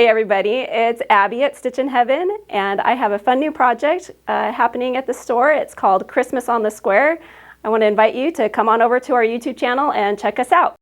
Hey everybody, it's Abby at Stitch in Heaven, and I have a fun new project happening at the store. It's called Christmas on the Square. I want to invite you to come on over to our YouTube channel and check us out.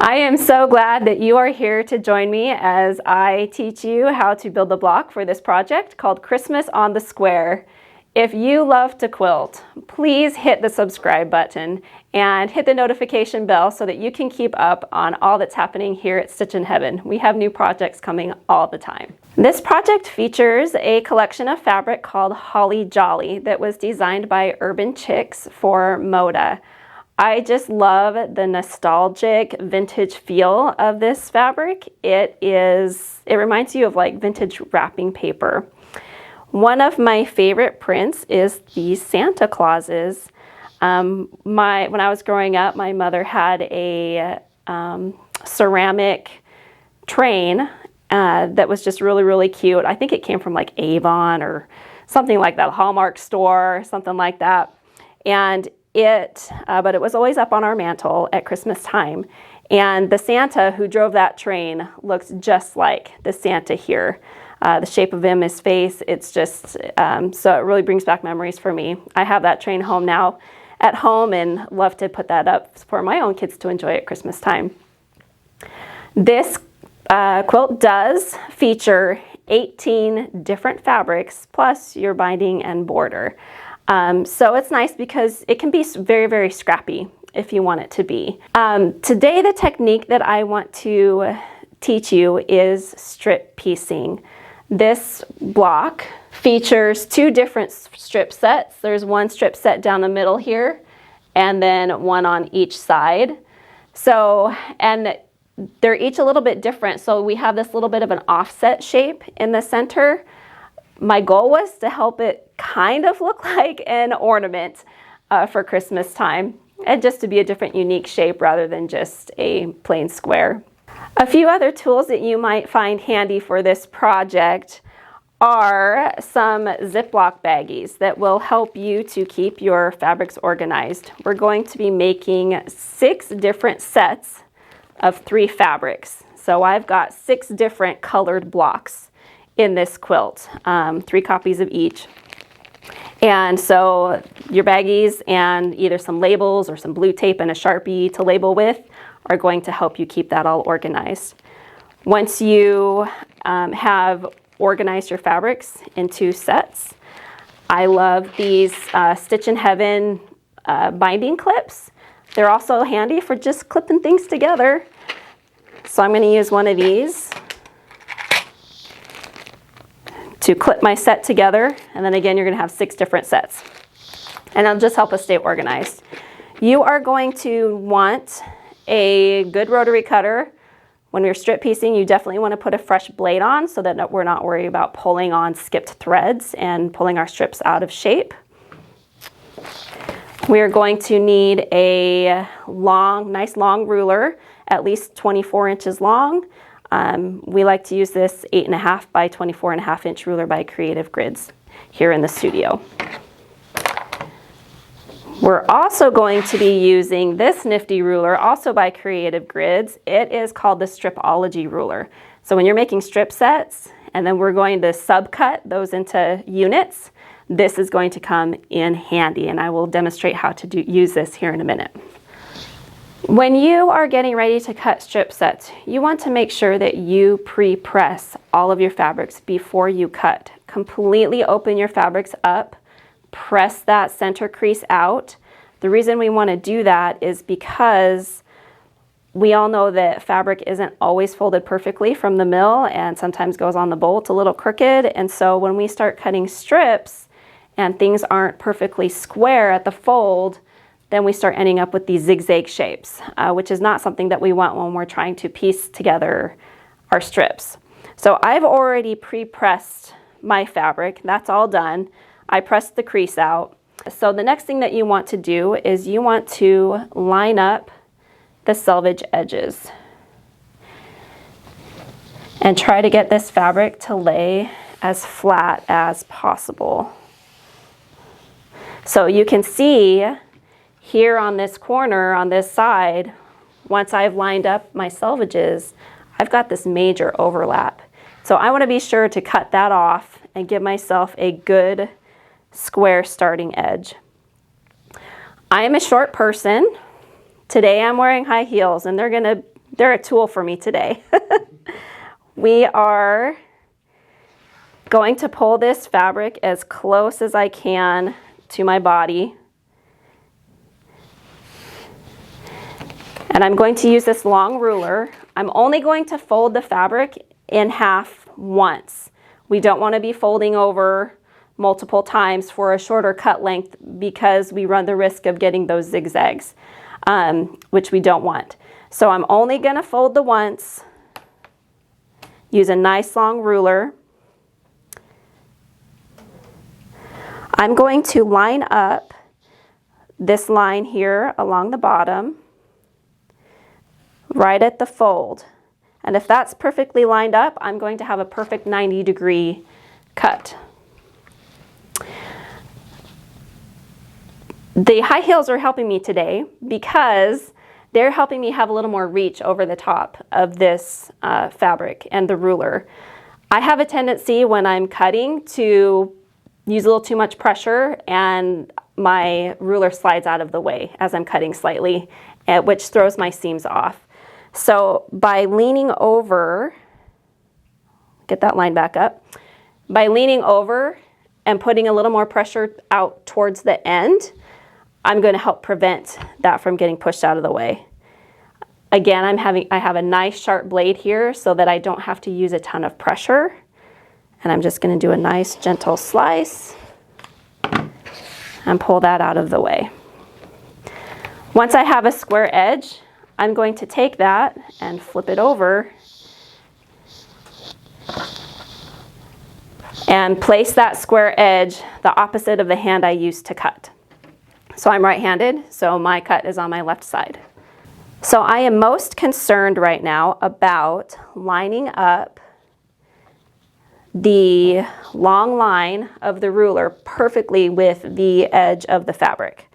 I am so glad that you are here to join me as I teach you how to build the block for this project called Christmas on the Square. If you love to quilt, please hit the subscribe button and hit the notification bell so that you can keep up on all that's happening here at Stitch in Heaven. We have new projects coming all the time. This project features a collection of fabric called Holly Jolly that was designed by Urban Chicks for Moda. I just love the nostalgic vintage feel of this fabric. It reminds you of like vintage wrapping paper. One of my favorite prints is these Santa Clauses. When I was growing up, my mother had a ceramic train that was just really, really cute. I think it came from like Avon or something like that, a Hallmark store, something like that. And but it was always up on our mantle at Christmas time. And the Santa who drove that train looks just like the Santa here. The shape of him, his face, it's just, so it really brings back memories for me. I have that train at home and love to put that up for my own kids to enjoy at Christmas time. This quilt does feature 18 different fabrics plus your binding and border. So it's nice because it can be very, very scrappy if you want it to be. Today the technique that I want to teach you is strip piecing. This block features two different strip sets. There's one strip set down the middle here and then one on each side. So, and they're each a little bit different. So we have this little bit of an offset shape in the center. My goal was to help it kind of look like an ornament for Christmas time, and just to be a different unique shape rather than just a plain square. A few other tools that you might find handy for this project are some Ziploc baggies that will help you to keep your fabrics organized. We're going to be making 6 different sets of 3 fabrics. So I've got 6 different colored blocks in this quilt, 3 copies of each. And so your baggies and either some labels or some blue tape and a Sharpie to label with are going to help you keep that all organized. Once you have organized your fabrics into sets, I love these Stitch in Heaven binding clips. They're also handy for just clipping things together. So I'm going to use one of these to clip my set together, and then again you're going to have 6 different sets, and it'll just help us stay organized. You are going to want a good rotary cutter. When you're strip piecing, you definitely want to put a fresh blade on so that we're not worried about pulling on skipped threads and pulling our strips out of shape. We are going to need a nice long ruler, at least 24 inches long. We like to use this 8.5 by 24.5 inch ruler by Creative Grids here in the studio. We're also going to be using this nifty ruler, also by Creative Grids. It is called the Stripology ruler. So when you're making strip sets, and then we're going to subcut those into units, this is going to come in handy, and I will demonstrate how to use this here in a minute. When you are getting ready to cut strip sets, you want to make sure that you pre-press all of your fabrics before you cut. Completely open your fabrics up, press that center crease out. The reason we want to do that is because we all know that fabric isn't always folded perfectly from the mill and sometimes goes on the bolt a little crooked. And so when we start cutting strips and things aren't perfectly square at the fold, then we start ending up with these zigzag shapes, which is not something that we want when we're trying to piece together our strips. So I've already pre-pressed my fabric. That's all done. I pressed the crease out. So the next thing that you want to do is you want to line up the selvage edges and try to get this fabric to lay as flat as possible. So you can see here on this corner, on this side, once I've lined up my selvages, I've got this major overlap. So I want to be sure to cut that off and give myself a good square starting edge. I am a short person. Today I'm wearing high heels, and they're a tool for me today. We are going to pull this fabric as close as I can to my body. And I'm going to use this long ruler. I'm only going to fold the fabric in half once. We don't want to be folding over multiple times for a shorter cut length because we run the risk of getting those zigzags, which we don't want. So I'm only going to fold the once, use a nice long ruler. I'm going to line up this line here along the bottom, right at the fold. And if that's perfectly lined up, I'm going to have a perfect 90-degree cut. The high heels are helping me today because they're helping me have a little more reach over the top of this fabric and the ruler. I have a tendency when I'm cutting to use a little too much pressure, and my ruler slides out of the way as I'm cutting slightly, which throws my seams off. So by leaning over, get that line back up, by leaning over and putting a little more pressure out towards the end, I'm going to help prevent that from getting pushed out of the way. Again, I have a nice sharp blade here so that I don't have to use a ton of pressure. And I'm just going to do a nice gentle slice and pull that out of the way. Once I have a square edge, I'm going to take that and flip it over and place that square edge the opposite of the hand I used to cut. So I'm right-handed, so my cut is on my left side. So I am most concerned right now about lining up the long line of the ruler perfectly with the edge of the fabric.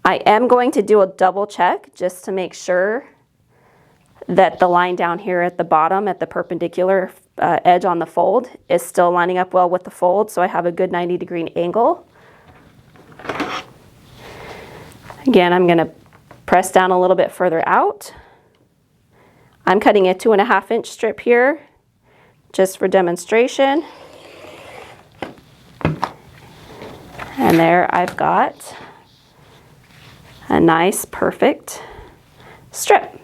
I am going to do a double check just to make sure that the line down here at the bottom at the perpendicular edge on the fold is still lining up well with the fold, so I have a good 90-degree angle. Again, I'm going to press down a little bit further out. I'm cutting a 2.5-inch strip here just for demonstration. And there I've got a nice, perfect strip.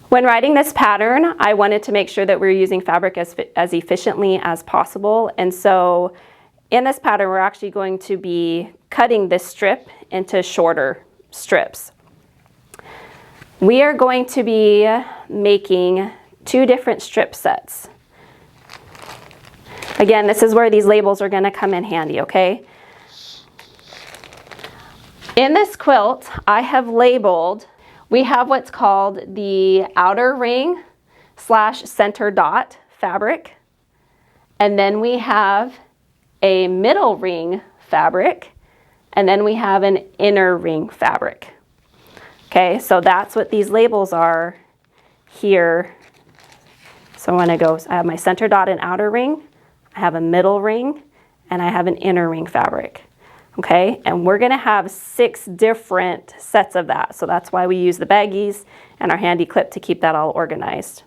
When writing this pattern, I wanted to make sure that we're using fabric as efficiently as possible. And so in this pattern, we're actually going to be cutting this strip into shorter strips. We are going to be making 2 different strip sets. Again, this is where these labels are going to come in handy, okay? In this quilt, I have labeled, we have what's called the outer ring / center dot fabric, and then we have a middle ring fabric, and then we have an inner ring fabric. Okay, so that's what these labels are here. So when I go, I have my center dot and outer ring, I have a middle ring, and I have an inner ring fabric. Okay, and we're gonna have 6 different sets of that. So that's why we use the baggies and our handy clip to keep that all organized.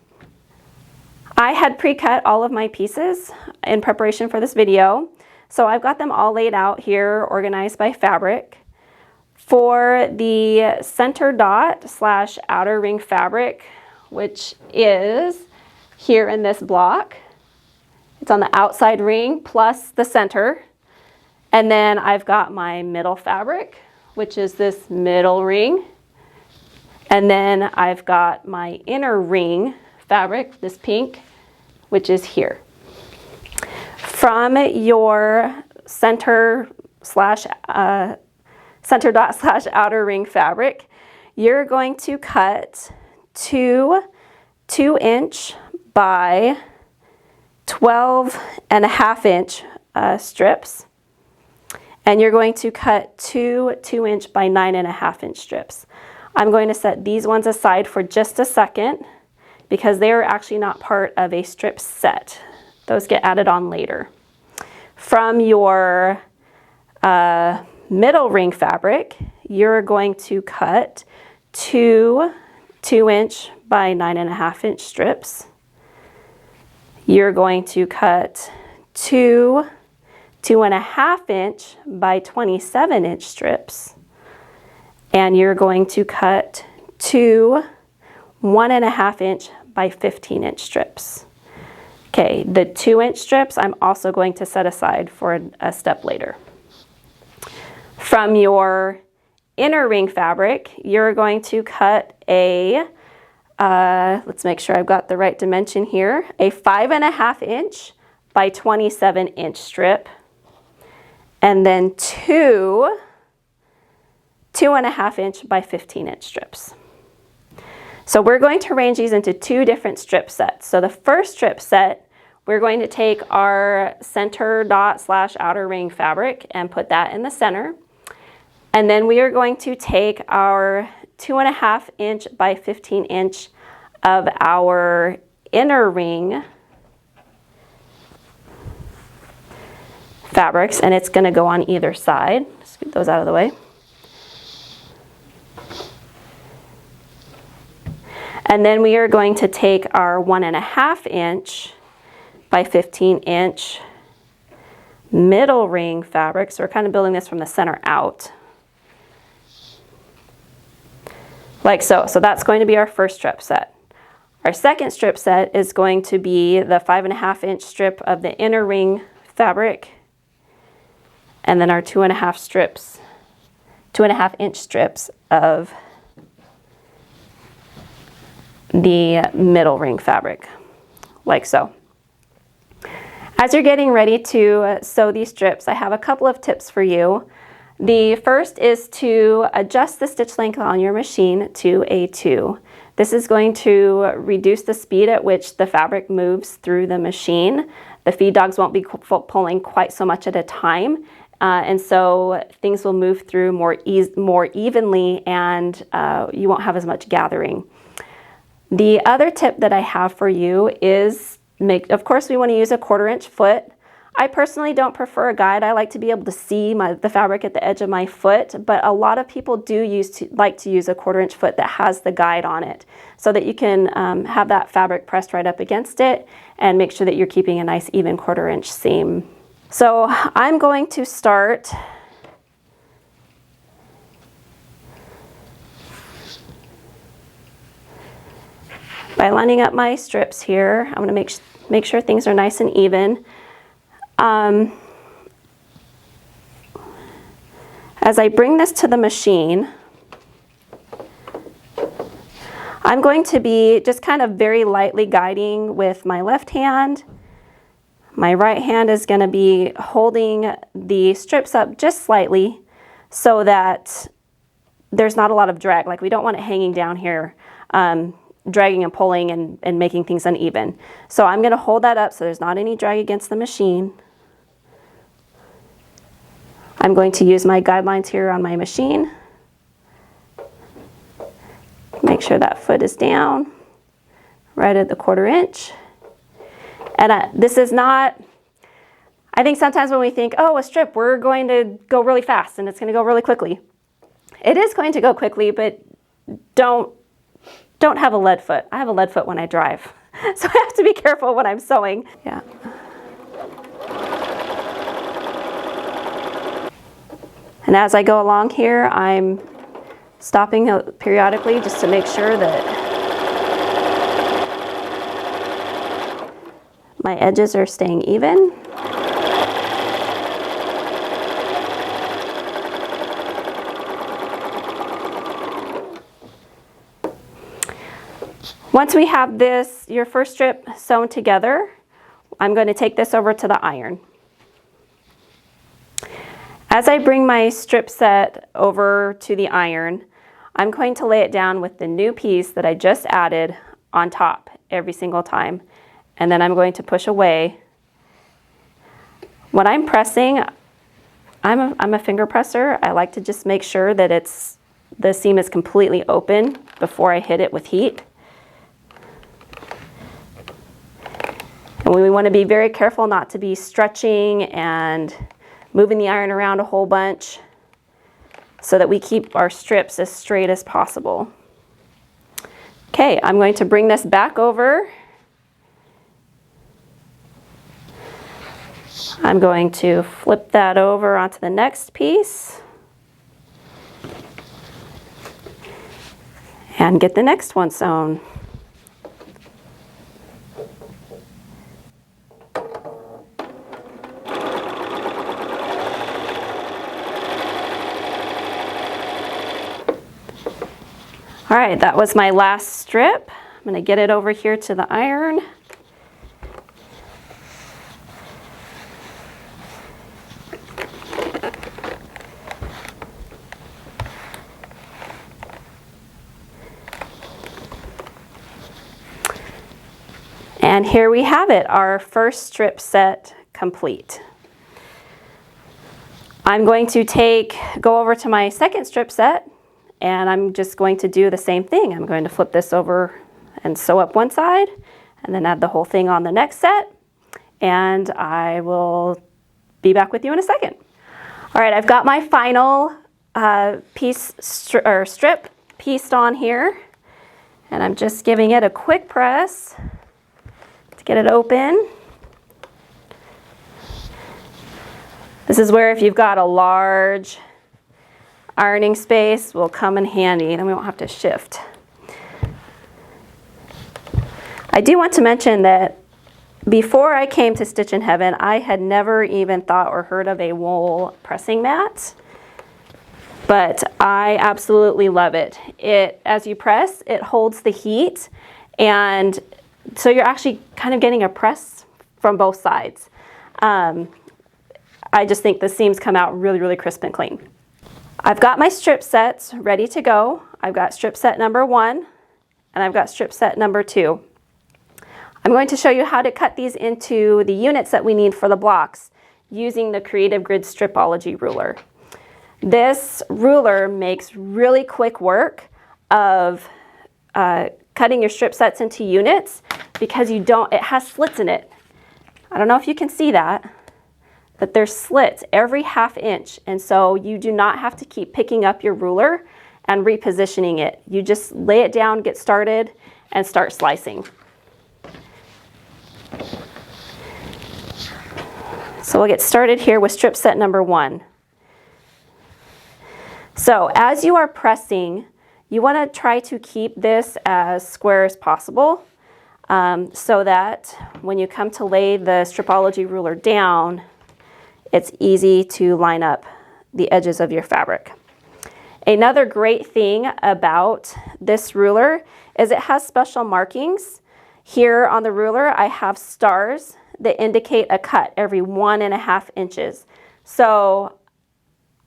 I had pre-cut all of my pieces in preparation for this video. So I've got them all laid out here, organized by fabric. For the center dot / outer ring fabric, which is here in this block, it's on the outside ring plus the center. And then I've got my middle fabric, which is this middle ring. And then I've got my inner ring fabric, this pink, which is here. From your center dot / outer ring fabric, you're going to cut 2 2-inch by 12.5-inch strips. And you're going to cut two 2" by 9.5" strips. I'm going to set these ones aside for just a second because they are actually not part of a strip set. Those get added on later. From your middle ring fabric, you're going to cut two 2" by 9.5" strips. You're going to cut two 2.5" by 27" strips. And you're going to cut two 1.5" by 15" strips. Okay, the 2" strips I'm also going to set aside for a step later. From your inner ring fabric, you're going to cut a, let's make sure I've got the right dimension here, a 5.5" by 27" strip, and then two 2.5" by 15" strips. So we're going to arrange these into two different strip sets. So the first strip set, we're going to take our center dot / outer ring fabric and put that in the center. And then we are going to take our 2.5" by 15" of our inner ring fabrics, and it's going to go on either side. Scoot those out of the way. And then we are going to take our 1.5" by 15" middle ring fabric. So we're kind of building this from the center out. Like so. So that's going to be our first strip set. Our second strip set is going to be the 5.5" strip of the inner ring fabric, and then our 2.5" strips of the middle ring fabric, like so. As you're getting ready to sew these strips, I have a couple of tips for you. The first is to adjust the stitch length on your machine to a 2. This is going to reduce the speed at which the fabric moves through the machine. The feed dogs won't be pulling quite so much at a time, and so things will move through more evenly, and you won't have as much gathering. The other tip that I have for you is, of course we want to use a 1/4" foot. I personally don't prefer a guide. I like to be able to see the fabric at the edge of my foot, but a lot of people do like to use a 1/4" foot that has the guide on it, so that you can have that fabric pressed right up against it and make sure that you're keeping a nice even 1/4" seam. So I'm going to start by lining up my strips here. I'm going to make sure things are nice and even. As I bring this to the machine, I'm going to be just kind of very lightly guiding with my left hand. My right hand is going to be holding the strips up just slightly so that there's not a lot of drag. Like, we don't want it hanging down here, dragging and pulling and making things uneven. So I'm going to hold that up so there's not any drag against the machine. I'm going to use my guidelines here on my machine. Make sure that foot is down right at the 1/4". And this is not, I think sometimes when we think, oh, a strip, we're going to go really fast and it's going to go really quickly. It is going to go quickly, but don't have a lead foot. I have a lead foot when I drive, so I have to be careful when I'm sewing. Yeah. And as I go along here, I'm stopping periodically just to make sure that my edges are staying even. Once we have your first strip sewn together, I'm going to take this over to the iron. As I bring my strip set over to the iron, I'm going to lay it down with the new piece that I just added on top every single time. And then I'm going to push away. When I'm pressing, I'm a finger presser. I like to just make sure that the seam is completely open before I hit it with heat. And we want to be very careful not to be stretching and moving the iron around a whole bunch so that we keep our strips as straight as possible. Okay, I'm going to bring this back over. I'm going to flip that over onto the next piece and get the next one sewn. All right, that was my last strip. I'm going to get it over here to the iron. And here we have it, our first strip set complete. I'm going to go over to my second strip set, and I'm just going to do the same thing. I'm going to flip this over and sew up one side, and then add the whole thing on the next set, and I will be back with you in a second. All right, I've got my final strip pieced on here, and I'm just giving it a quick press to get it open. This is where if you've got a large ironing space will come in handy, then we won't have to shift. I do want to mention that before I came to Stitch in Heaven, I had never even thought or heard of a wool pressing mat, but I absolutely love it. As you press, it holds the heat, and so you're actually kind of getting a press from both sides. I just think the seams come out really, really crisp and clean. I've got my strip sets ready to go. I've got strip set number 1 and I've got strip set number 2. I'm going to show you how to cut these into the units that we need for the blocks using the Creative Grid Stripology ruler. This ruler makes really quick work of cutting your strip sets into units because it has slits in it. I don't know if you can see that, but there's slits every ½ inch, and so you do not have to keep picking up your ruler and repositioning it. You just lay it down, get started, and start slicing. So we'll get started here with strip set number 1. So as you are pressing, you want to try to keep this as square as possible so that when you come to lay the Stripology ruler down, it's easy to line up the edges of your fabric. Another great thing about this ruler is it has special markings. Here on the ruler, I have stars that indicate a cut every 1½ inches. So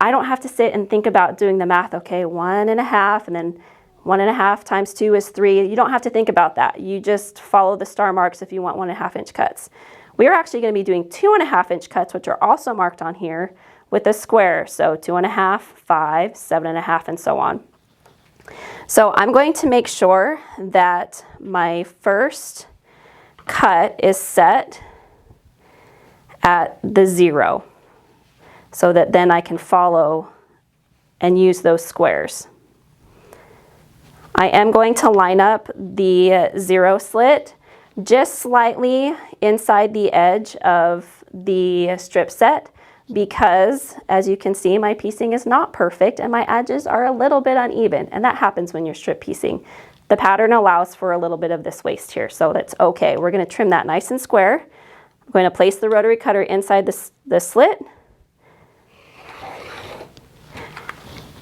I don't have to sit and think about doing the math, okay, 1½ and then 1½ times 2 is 3. You don't have to think about that. You just follow the star marks if you want 1½ inch cuts. We are actually going to be doing 2½ inch cuts, which are also marked on here with a square. So 2½, 5, 7½, and so on. So I'm going to make sure that my first cut is set at the 0 so that then I can follow and use those squares. I am going to line up the 0 slit just slightly inside the edge of the strip set because, as you can see, my piecing is not perfect and my edges are a little bit uneven, and that happens when you're strip piecing. The pattern allows for a little bit of this waste here, so that's okay. We're going to trim that nice and square. I'm going to place the rotary cutter inside the slit,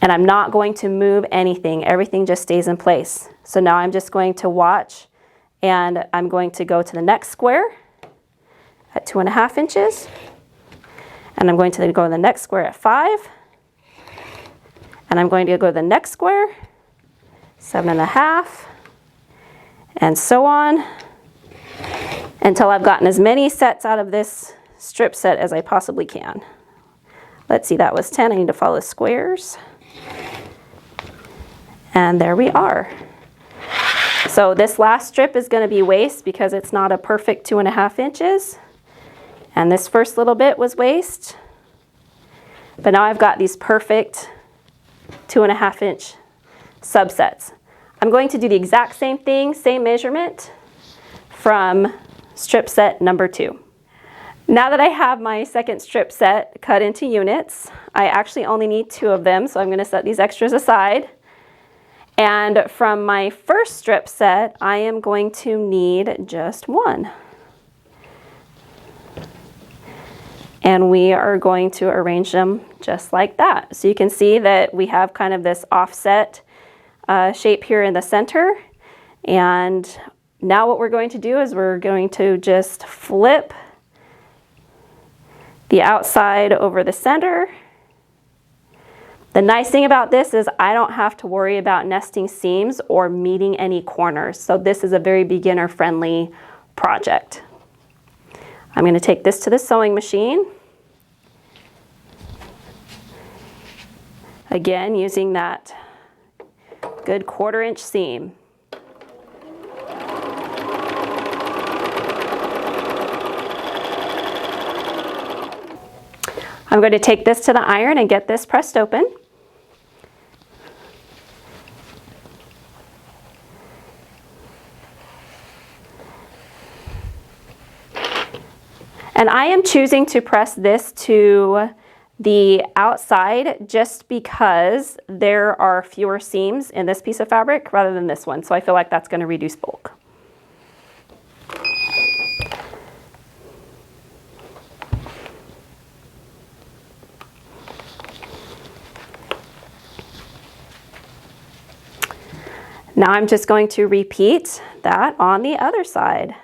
and I'm not going to move anything. Everything just stays in place. So now I'm just going to watch, and I'm going to go to the next square at 2½ inches, and I'm going to go to the next square at 5, and I'm going to go to the next square, 7½, and so on, until I've gotten as many sets out of this strip set as I possibly can. Let's see, that was 10. I need to follow squares. And there we are. So this last strip is going to be waste because it's not a perfect 2.5 inches. And this first little bit was waste. But now I've got these perfect 2.5 inch subsets. I'm going to do the exact same thing, same measurement from strip set number 2. Now that I have my second strip set cut into units, I actually only need 2 of them, so I'm going to set these extras aside. And from my first strip set, I am going to need just 1. And we are going to arrange them just like that. So you can see that we have kind of this offset shape here in the center. And now what we're going to do is we're going to just flip the outside over the center. The nice thing about this is I don't have to worry about nesting seams or meeting any corners. So this is a very beginner-friendly project. I'm going to take this to the sewing machine. Again, using that good 1/4 inch seam. I'm going to take this to the iron and get this pressed open. And I am choosing to press this to the outside just because there are fewer seams in this piece of fabric rather than this one. So I feel like that's going to reduce bulk. Now I'm just going to repeat that on the other side.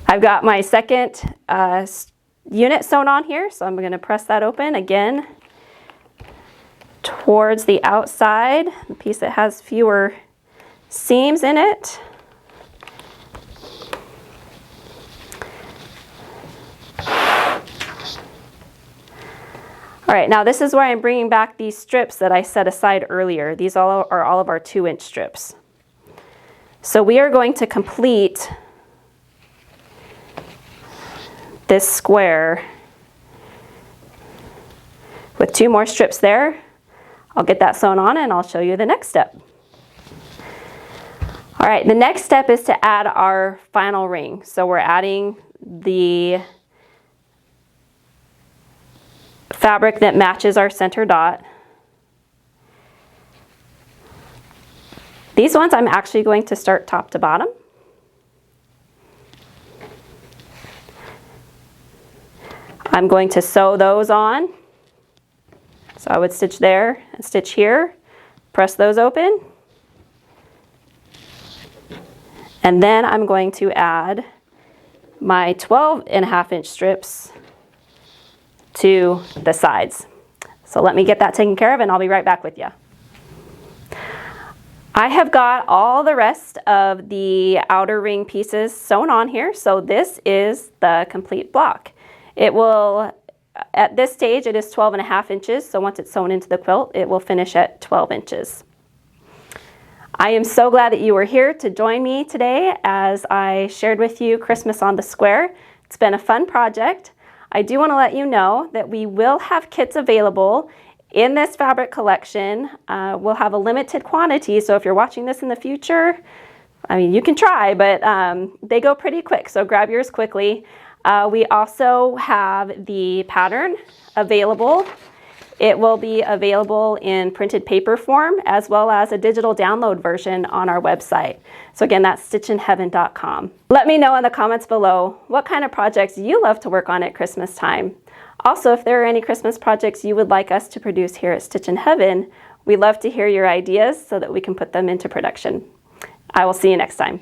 I've got my second unit sewn on here, so I'm going to press that open again towards the outside, the piece that has fewer seams in it. All right, now this is where I'm bringing back these strips that I set aside earlier. These are all of our 2-inch strips. So we are going to complete this square with 2 more strips there. I'll get that sewn on and I'll show you the next step. All right, the next step is to add our final ring. So we're adding the fabric that matches our center dot. These ones I'm actually going to start top to bottom. I'm going to sew those on. So I would stitch there and stitch here, press those open. And then I'm going to add my 12.5 inch strips to the sides. So let me get that taken care of and I'll be right back with you. I have got all the rest of the outer ring pieces sewn on here. So this is the complete block. It will, at this stage, it is 12.5 inches. So once it's sewn into the quilt, it will finish at 12 inches. I am so glad that you were here to join me today as I shared with you Christmas on the Square. It's been a fun project. I do want to let you know that we will have kits available in this fabric collection. We'll have a limited quantity, so if you're watching this in the future, I mean, you can try, but they go pretty quick, so grab yours quickly. We also have the pattern available. It will be available in printed paper form as well as a digital download version on our website. So again, that's stitchinheaven.com. Let me know in the comments below what kind of projects you love to work on at Christmas time. Also, if there are any Christmas projects you would like us to produce here at Stitch in Heaven, we love to hear your ideas so that we can put them into production. I will see you next time.